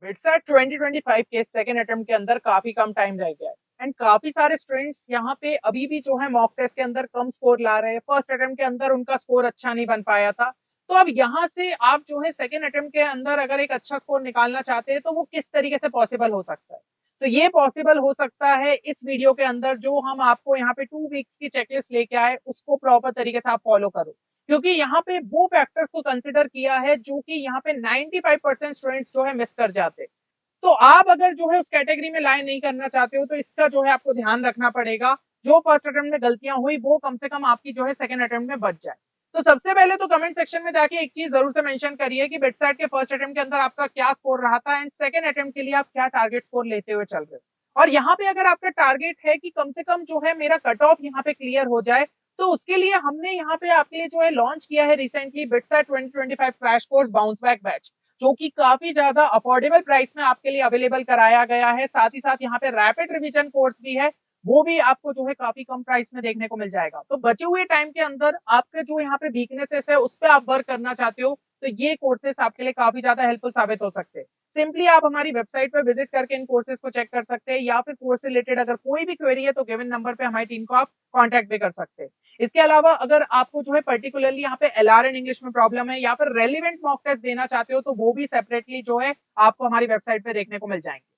BITSAT 2025 के second attempt के अंदर काफी कम टाइम रह गया है एंड काफी सारे स्टूडेंट्स यहाँ पे अभी भी जो है मॉक टेस्ट के अंदर कम स्कोर ला रहे हैं। फर्स्ट अटेम्प्ट के अंदर उनका स्कोर अच्छा नहीं बन पाया था, तो अब यहाँ से आप जो है सेकेंड अटेम्प्ट के अंदर अगर एक अच्छा स्कोर निकालना चाहते हैं तो वो किस तरीके से पॉसिबल हो सकता है। तो ये पॉसिबल हो सकता है इस वीडियो के अंदर जो हम आपको यहाँ पे 2 वीक्स की चेकलिस्ट लेके आए उसको प्रॉपर तरीके से आप फॉलो करो, क्योंकि यहाँ पे वो फैक्टर्स को कंसिडर किया है जो कि यहाँ पे 95% स्टूडेंट्स जो है मिस कर जाते। तो आप अगर जो है उस कैटेगरी में लाइन नहीं करना चाहते हो तो इसका जो है आपको ध्यान रखना पड़ेगा। जो फर्स्ट अटेम्प्ट में गलतियां हुई वो कम से कम आपकी जो है सेकंड अटेम्प्ट में बच जाए। तो सबसे पहले तो कमेंट सेक्शन में जाके एक चीज जरूर से मेंशन करिए कि बिटसेट के फर्स्ट अटेम्प्ट के अंदर आपका क्या स्कोर रहा था एंड सेकंड अटेम्प्ट के लिए आप क्या टारगेट स्कोर लेते हुए चल रहे हो। और यहाँ पे अगर आपका टारगेट है कि कम से कम जो है मेरा कट ऑफ यहाँ पे क्लियर हो जाए, तो उसके लिए हमने यहाँ पे आपके लिए जो है लॉन्च किया है recently BITSAT 2025 crash course bounce back batch, जो कि काफी ज्यादा अफोर्डेबल प्राइस में आपके लिए अवेलेबल कराया गया है। साथ ही साथ यहाँ पे रैपिड रिवीजन कोर्स भी है, वो भी आपको जो है काफी कम प्राइस में देखने को मिल जाएगा। तो बचे हुए टाइम के अंदर आपके जो यहाँ पे वीकनेसेस है उस पर आप वर्क करना चाहते हो तो ये कोर्सेस आपके लिए काफी ज्यादा हेल्पफुल साबित हो सकते हैं। सिंपली आप हमारी वेबसाइट पर विजिट करके इन कोर्सेज को चेक कर सकते हैं, या फिर कोर्स से रिलेटेड अगर कोई भी क्वेरी है तो गिवन नंबर पे हमारी टीम को आप कॉन्टैक्ट भी कर सकते हैं। इसके अलावा अगर आपको जो है पर्टिकुलरली यहाँ पे एलआर एंड इंग्लिश में प्रॉब्लम है या फिर रेलिवेंट मॉक टेस्ट देना चाहते हो तो वो भी सेपरेटली जो है आपको हमारी वेबसाइट पे देखने को मिल जाएंगे।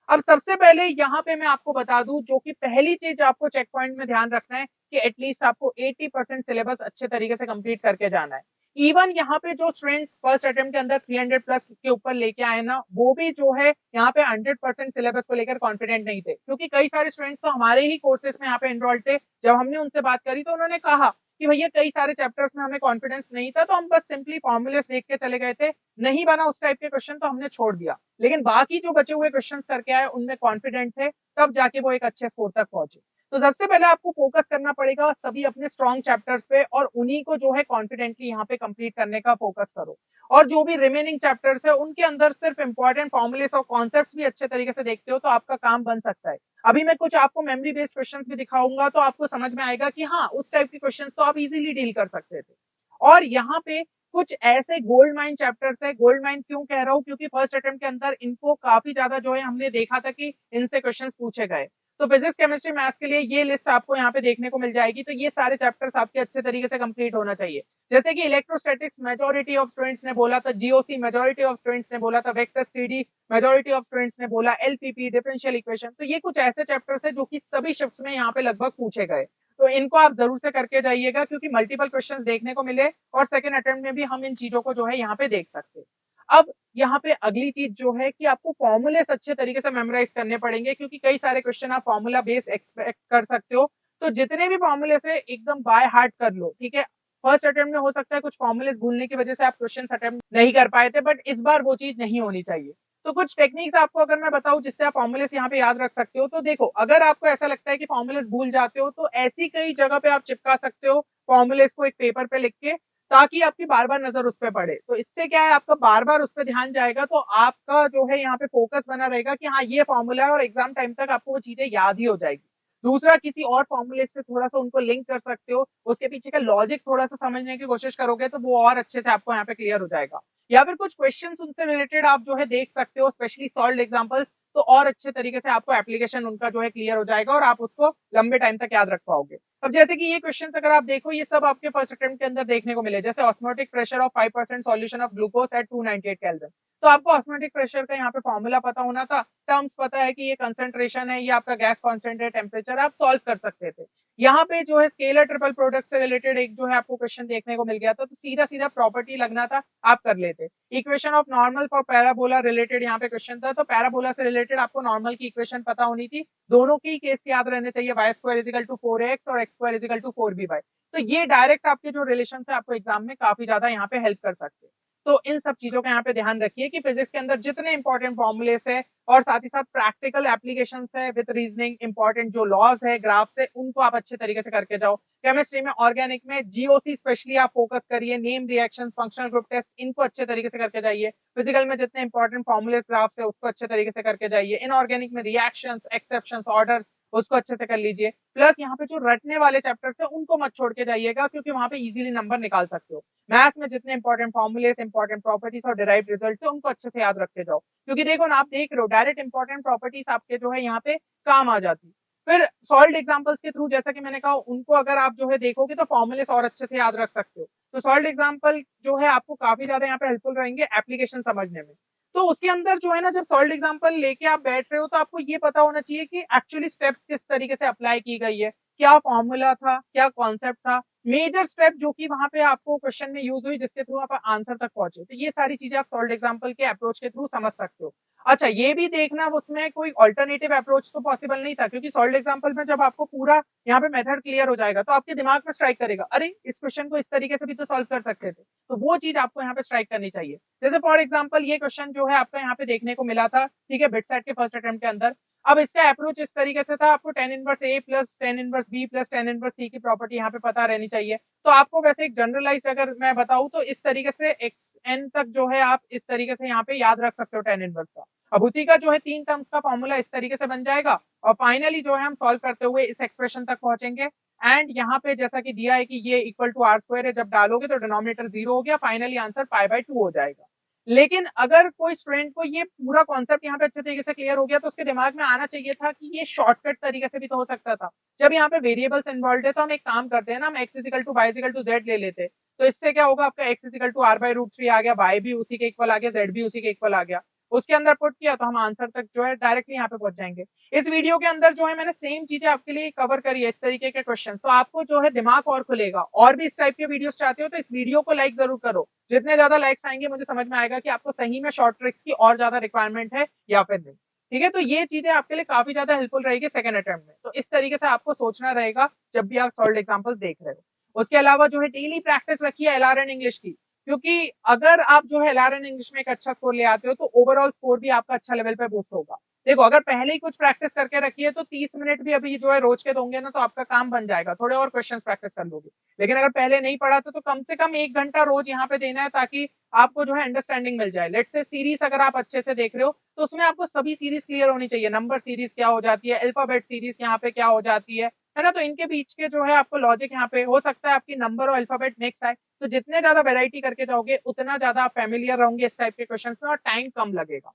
अब सबसे पहले यहाँ पे मैं आपको बता दूं, जो कि पहली चीज आपको चेक पॉइंट में ध्यान रखना है कि एटलीस्ट आपको 80% सिलेबस अच्छे तरीके से कंप्लीट करके जाना है। इवन यहाँ पे जो स्टूडेंट्स फर्स्ट अटेम्प्ट के अंदर 300 प्लस के ऊपर लेके आए ना, वो भी जो है यहाँ पे 100% सिलेबस को लेकर कॉन्फिडेंट नहीं थे, क्योंकि कई सारे स्टूडेंट्स तो हमारे ही कोर्सेज में यहाँ पे एनरोल्ड थे। जब हमने उनसे बात करी तो उन्होंने कहा कि भैया कई सारे चैप्टर्स में हमें कॉन्फिडेंस नहीं था, तो हम बस सिंपली फॉर्मूलेस देख के चले गए थे, नहीं बना उस टाइप के क्वेश्चन तो हमने छोड़ दिया। लेकिन बाकी जो बचे हुए क्वेश्चंस करके आए उनमें कॉन्फिडेंट थे, तब जाके वो एक अच्छे स्कोर तक पहुंचे। तो सबसे पहले आपको फोकस करना पड़ेगा सभी अपने स्ट्रॉन्ग चैप्टर्स पे, और उन्हीं को जो है कॉन्फिडेंटली यहाँ पे कंप्लीट करने का फोकस करो। और जो भी रिमेनिंग चैप्टर्स है उनके अंदर सिर्फ इंपॉर्टेंट फॉर्मुलेस और कॉन्सेप्ट्स भी अच्छे तरीके से देखते हो तो आपका काम बन सकता है। अभी मैं कुछ आपको मेमोरी बेस्ड क्वेश्चंस भी दिखाऊंगा तो आपको समझ में आएगा कि हाँ, उस टाइप के क्वेश्चंस तो आप इजीली डील कर सकते थे। और यहाँ पे कुछ ऐसे गोल्ड माइन चैप्टर्स है। गोल्ड माइन क्यों कह रहा हूँ, क्योंकि फर्स्ट अटेम्प्ट के अंदर इनको काफी ज्यादा जो है हमने देखा था कि इनसे क्वेश्चंस पूछे गए। तो फिजिक्स केमिस्ट्री मैथ्स के लिए ये लिस्ट आपको यहाँ पे देखने को मिल जाएगी। तो ये सारे चैप्टर्स आपके अच्छे तरीके से कंप्लीट होना चाहिए। जैसे कि इलेक्ट्रोस्टैटिक्स मेजोरिटी ऑफ स्टूडेंट्स ने बोला था, जीओसी मेजोरिटी ऑफ स्टूडेंट्स ने बोला था, vector three majority of students ने बोला, एलपीपी डिफरेंशियल इक्वेशन। तो ये कुछ ऐसे चैप्टर्स है जो कि सभी शिफ्ट्स में यहाँ पे लगभग पूछे गए। तो इनको आप जरूर से करके जाइएगा, क्योंकि मल्टीपल क्वेश्चंस देखने को मिले और सेकंड अटेम्प्ट में भी हम इन चीजों को जो है यहाँ पे देख सकते हैं। अब यहाँ पे अगली चीज जो है कि आपको फॉर्मूलेस अच्छे तरीके से मेमोराइज करने पड़ेंगे, क्योंकि कई सारे क्वेश्चन आप फॉर्मूला बेस्ड एक्सपेक्ट कर सकते हो। तो जितने भी फॉर्मूले से एकदम बाय हार्ट कर लो, ठीक है। फर्स्ट अटेम्प्ट में हो सकता है कुछ फॉर्मूलेस भूलने की वजह से आप क्वेश्चन अटेम्प्ट नहीं कर पाए थे, बट इस बार वो चीज नहीं होनी चाहिए। तो कुछ टेक्निक्स आपको अगर मैं बताऊं जिससे आप फॉर्मुलेस यहाँ पे याद रख सकते हो, तो देखो, अगर आपको ऐसा लगता है कि फॉर्मुलेस भूल जाते हो तो ऐसी कई जगह पे आप चिपका सकते हो फॉर्मुलेस को एक पेपर पे लिख के, ताकि आपकी बार बार नजर उस पर पड़े। तो इससे क्या है, आपका बार बार उस पर ध्यान जाएगा, तो आपका जो है यहाँ पे फोकस बना रहेगा कि हाँ ये फॉर्मूला है, और एग्जाम टाइम तक आपको वो चीजें याद ही हो जाएगी। दूसरा, किसी और फॉर्मूले से थोड़ा सा उनको लिंक कर सकते हो, उसके पीछे का लॉजिक थोड़ा सा समझने की कोशिश करोगे तो वो और अच्छे से आपको यहाँ पे क्लियर हो जाएगा। या फिर कुछ क्वेश्चंस उनसे रिलेटेड आप जो है देख सकते हो, स्पेशली सॉल्व्ड एग्जांपल्स, तो और अच्छे तरीके से आपको एप्लीकेशन उनका जो है क्लियर हो जाएगा और आप उसको लंबे टाइम तक याद रख पाओगे। अब जैसे कि ये क्वेश्चंस अगर आप देखो, ये सब आपके फर्स्ट अटेम्प्ट के अंदर देखने को मिले, जैसे osmotic pressure of 5% solution of glucose at 298 kelvin. तो आपको ऑस्मोटिक प्रेशर का यहाँ पे फॉर्मूला पता होना था, टर्म्स पता है कि ये कंसेंट्रेशन है, ये आपका गैस कांस्टेंट है, टेम्परेचर, आप सॉल्व कर सकते थे। यहाँ पे जो है स्केलर ट्रिपल प्रोडक्ट से रिलेटेड एक जो है आपको क्वेश्चन देखने को मिल गया था, तो सीधा सीधा प्रॉपर्टी लगना था, आप कर लेते। Equation of normal for parabola related यहाँ पे क्वेश्चन था, तो पैराबोला से रिलेटेड आपको नॉर्मल की इक्वेशन पता होनी थी। दोनों की केस याद रहने चाहिए, Y square is equal to 4x और x square is equal to 4by। तो ये डायरेक्ट आपके जो रिलेशन है आपको एग्जाम में काफी ज्यादा यहाँ पे हेल्प कर सकते हैं। तो इन सब चीजों का यहाँ पे ध्यान रखिए कि फिजिक्स के अंदर जितने इंपॉर्टेंट फॉर्मुलेस है और साथ ही साथ प्रैक्टिकल एप्लीकेशंस है विद रीजनिंग, इंपॉर्टेंट जो लॉज है, ग्राफ्स है, उनको आप अच्छे तरीके से करके जाओ। केमिस्ट्री में, ऑर्गेनिक में, जीओसी स्पेशली आप फोकस करिए, name reactions, functional group test, इनको अच्छे तरीके से करके जाइए। फिजिकल में जितने इंपॉर्टेंट फॉर्मुलेस, ग्राफ्स है, उसको अच्छे तरीके से करके जाइए। इनऑर्गेनिक में रिएक्शंस, एक्सेप्शंस, ऑर्डर्स, उसको अच्छे से कर लीजिए। प्लस यहाँ पे जो रटने वाले चैप्टर्स है उनको मत छोड़ के जाइएगा, क्योंकि वहां पे इजीली नंबर निकाल सकते हो। मैथ्स में जितने इंपॉर्टेंट फॉर्मुलेस, इंपॉर्टेंट प्रॉपर्टीज और डिराइव्ड रिजल्ट्स है उनको अच्छे से याद रखते जाओ, क्योंकि देखो ना, आप देख रहे हो डायरेक्ट इंपॉर्टेंट प्रॉपर्टीज आपके जो है यहाँ पे काम आ जाती। फिर सॉल्व एग्जांपल्स के थ्रू, जैसा कि मैंने कहा, उनको अगर आप जो है देखोगे तो फॉर्मुलेस और अच्छे से याद रख सकते हो। तो सॉल्व एग्जांपल जो है आपको काफी ज्यादा यहाँ पे हेल्पफुल रहेंगे एप्लीकेशन समझने में। तो उसके अंदर जो है ना, जब सॉल्व एग्जांपल लेके आप बैठ रहे हो तो आपको ये पता होना चाहिए कि एक्चुअली स्टेप्स किस तरीके से अप्लाई की गई है, क्या फॉर्मूला था, क्या कॉन्सेप्ट था, मेजर स्टेप जो कि वहां पे आपको क्वेश्चन में यूज हुई जिसके थ्रू आप आंसर तक पहुंचे। तो ये सारी चीजें आप सॉल्व एग्जांपल के अप्रोच के थ्रू समझ सकते हो। अच्छा, ये भी देखना उसमें कोई ऑल्टरनेटिव अप्रोच तो पॉसिबल नहीं था, क्योंकि सॉल्व एग्जांपल में जब आपको पूरा यहाँ पे मेथड क्लियर हो जाएगा तो आपके दिमाग में स्ट्राइक करेगा, अरे इस क्वेश्चन को इस तरीके से भी तो सॉल्व कर सकते थे। तो वो चीज आपको यहाँ पे स्ट्राइक करनी चाहिए। जैसे फॉर एग्जाम्पल ये क्वेश्चन जो है आपका यहाँ पे देखने को मिला था, ठीक है, बिटसेट के फर्स्ट अटेम्प्ट के अंदर। अब इसका अप्रोच इस तरीके से था, आपको tan inverse a plus tan inverse b plus tan inverse c की प्रॉपर्टी यहाँ पे पता रहनी चाहिए। तो आपको वैसे एक जनरलाइज्ड अगर मैं बताऊं तो इस तरीके से xn तक जो है आप इस तरीके से यहाँ पे याद रख सकते हो tan इनवर्स का। अब उसी का जो है 3 टर्म्स का फॉर्मूला इस तरीके से बन जाएगा, और फाइनली जो है हम सॉल्व करते हुए इस एक्सप्रेशन तक पहुंचेंगे। एंड यहाँ पे जैसा कि दिया है कि ये इक्वल टू आर स्क्वायर है, जब डालोगे तो डिनोमिनेटर 0 हो गया, फाइनली आंसर π/2 हो जाएगा। लेकिन अगर कोई स्टूडेंट को ये पूरा कॉन्सेप्ट यहाँ पे अच्छे तरीके से क्लियर हो गया तो उसके दिमाग में आना चाहिए था कि ये शॉर्टकट तरीके से भी तो हो सकता था। जब यहाँ पे वेरिएबल्स इन्वॉल्व है तो हम एक काम करते हैं ना, हम x equal to y equal to z ले लेते। तो इससे क्या होगा, आपका x इजिकल टू r/√3 आ गया, y भी उसी के इक्वल आ गया, z भी उसी के इक्वल आ गया। उसके अंदर पुट किया तो हम आंसर तक जो है डायरेक्टली यहाँ पे पहुंच जाएंगे। इस वीडियो के अंदर जो है मैंने सेम चीजें आपके लिए कवर करी है, इस तरीके के क्वेश्चन। तो आपको जो है दिमाग और खुलेगा। और भी इस टाइप के वीडियोस चाहते हो तो इस वीडियो को लाइक जरूर करो। जितने ज्यादा लाइक्स आएंगे मुझे समझ में आएगा कि आपको सही में शॉर्ट ट्रिक्स की और ज्यादा रिक्वायरमेंट है या फिर नहीं। ठीक है, तो ये चीजें आपके लिए काफी ज्यादा हेल्पफुल रहेगी सेकंड अटेम्प्ट में। तो इस तरीके से आपको सोचना रहेगा जब भी आप सॉल्व एग्जाम्पल देख रहे हो। उसके अलावा जो है डेली प्रैक्टिस रखिए LRN इंग्लिश की, क्योंकि अगर आप जो है LRN इंग्लिश में एक अच्छा स्कोर ले आते हो तो ओवरऑल स्कोर भी आपका अच्छा लेवल पे बूस्ट होगा। देखो, अगर पहले ही कुछ प्रैक्टिस करके रखिए तो 30 मिनट भी अभी जो है रोज के दोगे ना तो आपका काम बन जाएगा, थोड़े और क्वेश्चंस प्रैक्टिस कर लोगे। लेकिन अगर पहले नहीं पढ़ा तो कम से कम 1 घंटा रोज यहाँ पे देना है, ताकि आपको जो है अंडरस्टैंडिंग मिल जाए। लेट्स से सीरीज अगर आप अच्छे से देख रहे हो तो उसमें आपको सभी सीरीज क्लियर होनी चाहिए। नंबर सीरीज क्या हो जाती है, अल्फाबेट सीरीज यहाँ पे क्या हो जाती है ना। तो इनके बीच के जो है आपको लॉजिक यहाँ पे हो सकता है आपकी नंबर और अल्फाबेट मिक्स आए। तो जितने ज्यादा वेराइटी करके जाओगे उतना ज्यादा आप फेमिलियर रहोगे इस टाइप के क्वेश्चन में और टाइम कम लगेगा।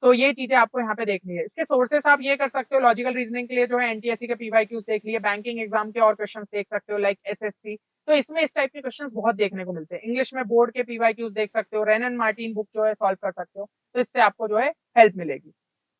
तो ये चीजें आपको यहाँ पे देखनी है। इसके सोर्सेस आप ये कर सकते हो, लॉजिकल रीजनिंग के लिए जो है एनटीएससी के पीवाईक्यूज देख लिए, बैंकिंग एग्जाम के और क्वेश्चन देख सकते हो लाइक एसएससी। तो इसमें इस टाइप के क्वेश्चन बहुत देखने को मिलते हैं। इंग्लिश में बोर्ड के पीवाईक्यूज देख सकते हो, रेन एंड मार्टिन बुक जो है सॉल्व कर सकते हो। तो इससे आपको जो है हेल्प मिलेगी।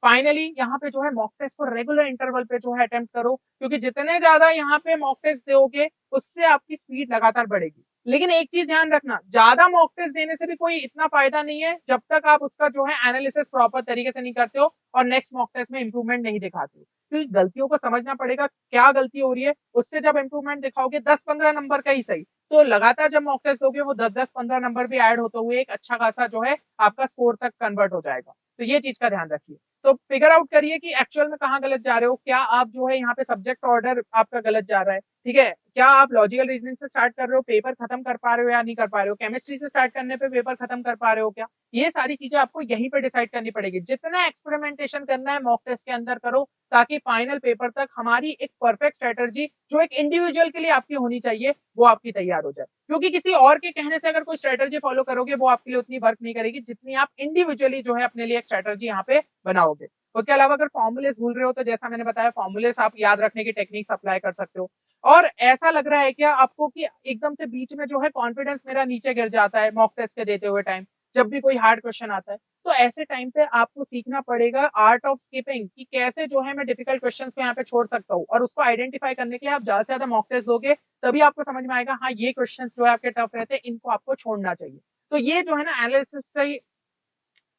फाइनली यहाँ पे जो है मॉक टेस्ट को रेगुलर इंटरवल पे जो है अटेम्प्ट करो, क्योंकि जितने ज्यादा यहाँ पे मॉक टेस्ट दोगे उससे आपकी स्पीड लगातार बढ़ेगी। लेकिन एक चीज ध्यान रखना, ज्यादा मॉक टेस्ट देने से भी कोई इतना फायदा नहीं है जब तक आप उसका जो है एनालिसिस प्रॉपर तरीके से नहीं करते हो और नेक्स्ट मॉक टेस्ट में इंप्रूवमेंट नहीं दिखाते हो। क्योंकि गलतियों को समझना पड़ेगा, क्या गलती हो रही है, उससे जब इंप्रूवमेंट दिखाओगे 10-15 नंबर का ही सही, तो लगातार जब मॉक टेस्ट दोगे वो 10-10-15 नंबर भी ऐड होते हुए एक अच्छा खासा जो है आपका स्कोर तक कन्वर्ट हो जाएगा। तो ये चीज का ध्यान रखिए। तो फिगर आउट करिए कि एक्चुअल में कहाँ गलत जा रहे हो। क्या आप जो है यहाँ पे सब्जेक्ट ऑर्डर आपका गलत जा रहा है, ठीक है, क्या आप लॉजिकल रीजनिंग से स्टार्ट कर रहे हो, पेपर खत्म कर पा रहे हो या नहीं कर पा रहे हो, केमिस्ट्री से स्टार्ट करने पे पेपर खत्म कर पा रहे हो क्या। ये सारी चीजें आपको यहीं पे डिसाइड करनी पड़ेगी। जितना एक्सपेरिमेंटेशन करना है मॉक टेस्ट के अंदर करो, ताकि फाइनल पेपर तक हमारी एक परफेक्ट स्ट्रेटजी जो एक इंडिविजुअल के लिए आपकी होनी चाहिए वो आपकी तैयार हो जाए। क्योंकि किसी और के कहने से अगर कोई स्ट्रेटजी फॉलो करोगे वो आपके लिए उतनी वर्क नहीं करेगी जितनी आप इंडिविजुअली जो है अपने लिए एक स्ट्रेटजी यहाँ पे बनाओगे। उसके अलावा अगर फॉर्मुलेस भूल रहे हो तो जैसा मैंने बताया फॉर्मुलेस आप याद रखने की टेक्निक्स अप्लाई कर सकते हो। और ऐसा लग रहा है क्या आपको कि एकदम से बीच में जो है कॉन्फिडेंस मेरा नीचे गिर जाता है मॉक टेस्ट के देते हुए टाइम, जब भी कोई हार्ड क्वेश्चन आता है, तो ऐसे टाइम पे आपको सीखना पड़ेगा आर्ट ऑफ स्किपिंग, कि कैसे जो है मैं डिफिकल्ट क्वेश्चंस को यहाँ पे छोड़ सकता हूँ। और उसको आइडेंटिफाई करने के लिए आप ज्यादा से ज्यादा मॉक टेस्ट दोगे तभी आपको समझ में आएगा, हाँ ये क्वेश्चंस जो है आपके टफ रहते हैं, इनको आपको छोड़ना चाहिए। तो ये जो है ना एनालिसिस से ही,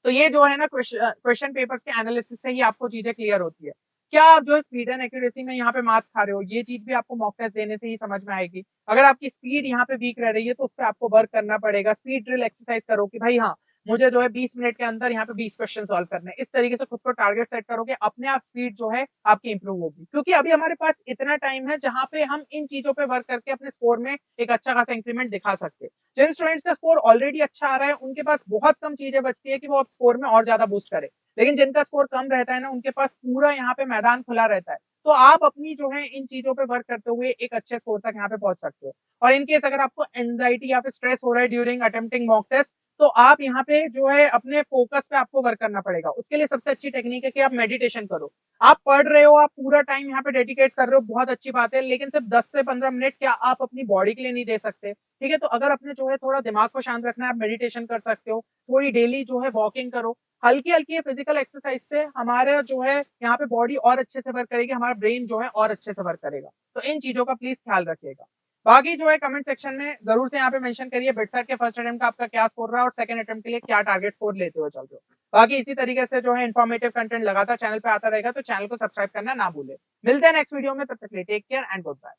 तो ये जो है ना क्वेश्चन पेपर्स के एनालिसिस से ही आपको चीजें क्लियर होती है। क्या आप जो है स्पीड एंड एक्यूरेसी में यहाँ पे मार्क्स खा रहे हो, ये चीज भी आपको मॉक टेस्ट देने से ही समझ में आएगी। अगर आपकी स्पीड यहाँ पे वीक रह रही है तो उस पर आपको वर्क करना पड़ेगा। स्पीड ड्रिल एक्सरसाइज करो कि भाई हाँ, मुझे जो है 20 मिनट के अंदर यहाँ पे 20 क्वेश्चन सॉल्व करने हैं। इस तरीके से खुद को टारगेट सेट करोगे, अपने आप स्पीड जो है आपकी इंप्रूव होगी। क्योंकि अभी हमारे पास इतना टाइम है जहां पे हम इन चीजों पे वर्क करके अपने स्कोर में एक अच्छा खासा इंक्रीमेंट दिखा सकते हैं। जिन स्टूडेंट्स का स्कोर ऑलरेडी अच्छा आ रहा है उनके पास बहुत कम चीजें बचती है कि वो अब स्कोर में और ज्यादा बूस्ट करे। लेकिन जिनका स्कोर कम रहता है ना, उनके पास पूरा यहाँ पे मैदान खुला रहता है। तो आप अपनी जो है इन चीजों पे वर्क करते हुए एक अच्छे स्कोर तक यहाँ पे पहुंच सकते हो। और इनकेस अगर आपको एंजाइटी या फिर स्ट्रेस हो रहा है ड्यूरिंग अटेम्प्टिंग मॉक टेस्ट, तो आप यहाँ पे जो है अपने फोकस पे आपको वर्क करना पड़ेगा। उसके लिए सबसे अच्छी टेक्निक है कि आप मेडिटेशन करो। आप पढ़ रहे हो, आप पूरा टाइम यहाँ पे डेडिकेट कर रहे हो, बहुत अच्छी बात है, लेकिन सिर्फ 10 से 15 मिनट क्या आप अपनी बॉडी के लिए नहीं दे सकते? ठीक है, तो अगर अपने जो है थोड़ा दिमाग को शांत रखना है, आप मेडिटेशन कर सकते हो, थोड़ी डेली जो है वॉकिंग करो। हल्की हल्की फिजिकल एक्सरसाइज से हमारे जो है यहाँ पे बॉडी और अच्छे से वर्क करेगी, हमारा ब्रेन जो है और अच्छे से वर्क करेगा। तो इन चीजों का प्लीज ख्याल रखिएगा। बाकी जो है कमेंट सेक्शन में जरूर से यहाँ पे मेंशन करिए बिटसेट के फर्स्ट अटेम्प्ट का आपका क्या स्कोर रहा है और सेकंड अटेम्प्ट के लिए क्या टारगेट स्कोर लेते हुए चल रहे हो। बाकी इसी तरीके से जो है इन्फॉर्मेटिव कंटेंट लगातार चैनल पे आता रहेगा, तो चैनल को सब्सक्राइब करना ना भूले। मिलते हैं नेक्स्ट वीडियो में, तब तक के लिए take care and good bye.